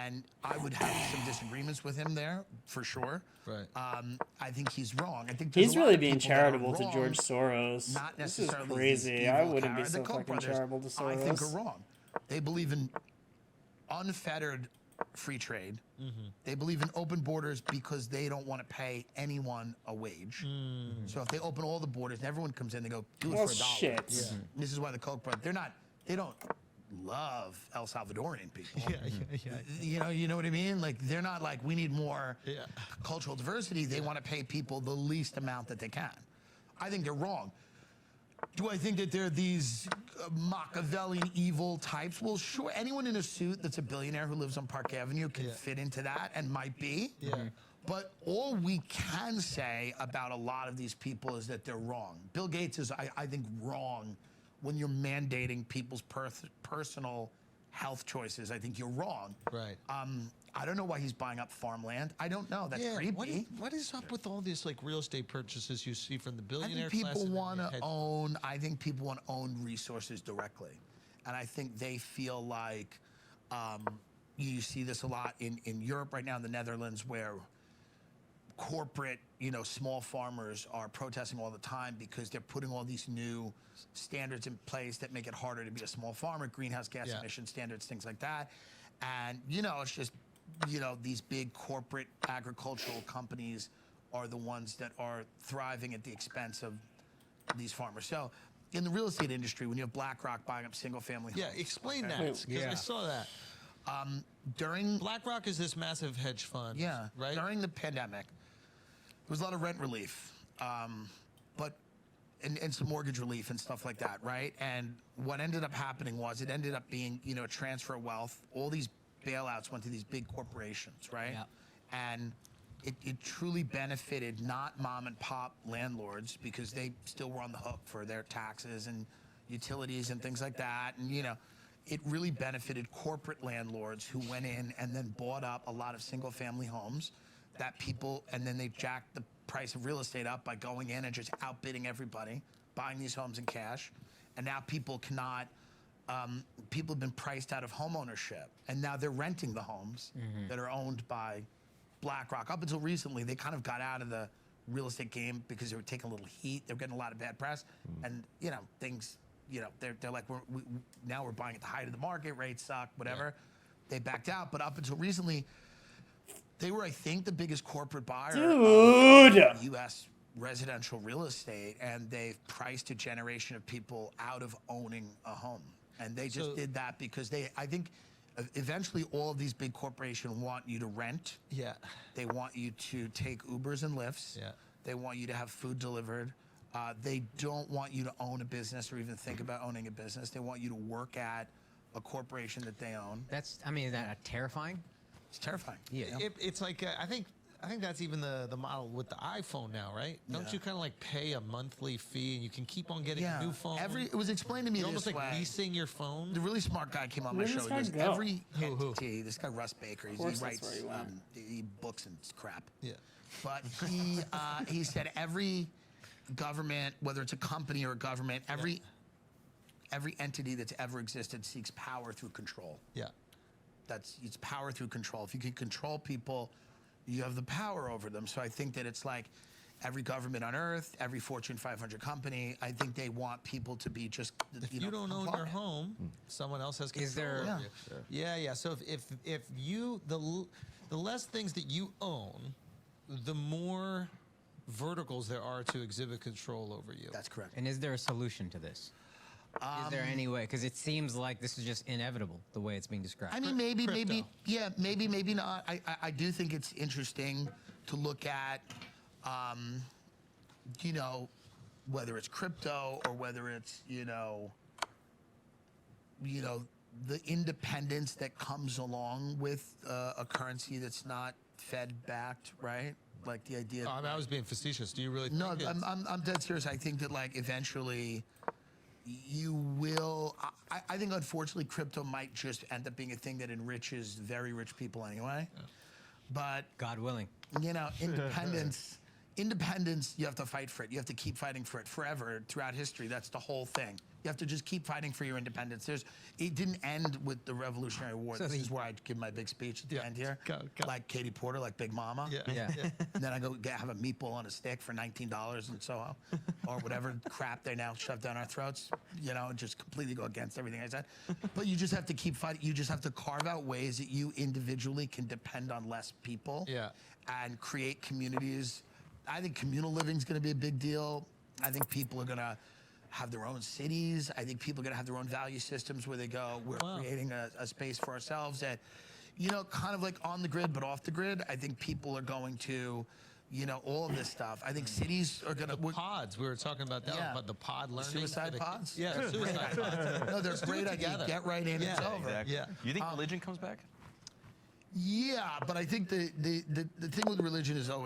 And I would have some disagreements with him there, for sure. Right. I think he's wrong. I think He's really being charitable to George Soros. Not This is necessarily crazy. I wouldn't be so the Koch fucking brothers, charitable to Soros. I think are wrong. They believe in unfettered free trade. They believe in open borders because they don't want to pay anyone a wage. So if they open all the borders and everyone comes in, they go, do it for $1. Shit. Yeah. This is why the Koch brothers, they don't love El Salvadorian people. You know what I mean? Like, they're not like, we need more cultural diversity. They want to pay people the least amount that they can. I think they're wrong. Do I think that they're these Machiavellian evil types? Well, sure. Anyone in a suit that's a billionaire who lives on Park Avenue can fit into that and might be. But all we can say about a lot of these people is that they're wrong. Bill Gates is, I think, wrong when you're mandating people's personal health choices. I think you're wrong. Right. I don't know why he's buying up farmland. I don't know. That's creepy. What is up with all these like real estate purchases you see from the billionaire I think class? people want to own. I think people want to own resources directly, and I think they feel like you see this a lot in Europe right now, in the Netherlands, where corporate, small farmers are protesting all the time because they're putting all these new standards in place that make it harder to be a small farmer, greenhouse gas emission standards, things like that. And, it's just, these big corporate agricultural companies are the ones that are thriving at the expense of these farmers. So in the real estate industry, when you have BlackRock buying up single family homes. Yeah, explain that, because I saw that. During BlackRock is this massive hedge fund. Yeah, right? During the pandemic, there was a lot of rent relief, and some mortgage relief and stuff like that, right? And what ended up happening was it ended up being, a transfer of wealth. All these bailouts went to these big corporations, right? Yeah. And it truly benefited not mom and pop landlords, because they still were on the hook for their taxes and utilities and things like that. And, it really benefited corporate landlords who went in and then bought up a lot of single family homes and then they jacked the price of real estate up by going in and just outbidding everybody, buying these homes in cash. And now people have been priced out of home ownership, and now they're renting the homes that are owned by BlackRock. Up until recently, they kind of got out of the real estate game because they were taking a little heat. They were getting a lot of bad press, and things. They're like, now we're buying at the height of the market, rates suck, whatever. Yeah. They backed out, but up until recently, they were, I think, the biggest corporate buyer of U.S. residential real estate, and they've priced a generation of people out of owning a home. And they just did that because I think eventually all of these big corporations want you to rent. Yeah. They want you to take Ubers and Lyfts. Yeah. They want you to have food delivered. They don't want you to own a business or even think about owning a business. They want you to work at a corporation that they own. Is that terrifying? It's terrifying. Yeah. It's like, I think that's even the model with the iPhone now, right? Don't you kind of like pay a monthly fee and you can keep on getting a new phone? It was explained to me You're this almost like way. leasing your phone. The really smart guy came on my show. He goes, every entity, this guy Russ Baker, he writes books and crap. Yeah. But he said every government, whether it's a company or a government, every entity that's ever existed seeks power through control. Yeah. It's power through control. If you can control people, you have the power over them. So I think that it's like every government on earth, every Fortune 500 company, I think they want people to be just, if you don't own your home, someone else has control. Is there? Yeah. So if you, the less things that you own, the more verticals there are to exhibit control over you. That's correct. And is there a solution to this? Is there any way? Because it seems like this is just inevitable, the way it's being described. I mean, maybe not. I do think it's interesting to look at, whether it's crypto or whether it's, the independence that comes along with a currency that's not Fed-backed, right? Like the idea. I was being facetious. Do you really? No, I'm dead serious. I think that eventually you will. I think unfortunately crypto might just end up being a thing that enriches very rich people anyway. Yeah. But God willing, independence. You have to fight for it. You have to keep fighting for it forever throughout history. That's the whole thing. You You have to just keep fighting for your independence. It didn't end with the Revolutionary War. So this is where I give my big speech at the end here. Go. Like Katie Porter, like Big Mama. Yeah. And then I go have a meatball on a stick for $19 in Soho, or whatever crap they now shove down our throats, and just completely go against everything I said. But you just have to keep fighting. You just have to carve out ways that you individually can depend on less people. Yeah. And create communities. I think communal living is going to be a big deal. I think people are going to have their own cities. I think people are going to have their own value systems where they go, we're creating a space for ourselves that, kind of like on the grid, but off the grid. I think people are going to, all of this stuff. I think cities are going to... Pods. We were talking about that, about the pod learning. Suicide pods? Yeah, suicide pods. No, they're great ideas. Get right in, it's over. Exactly. Yeah. You think religion comes back? Yeah, but I think the thing with religion is always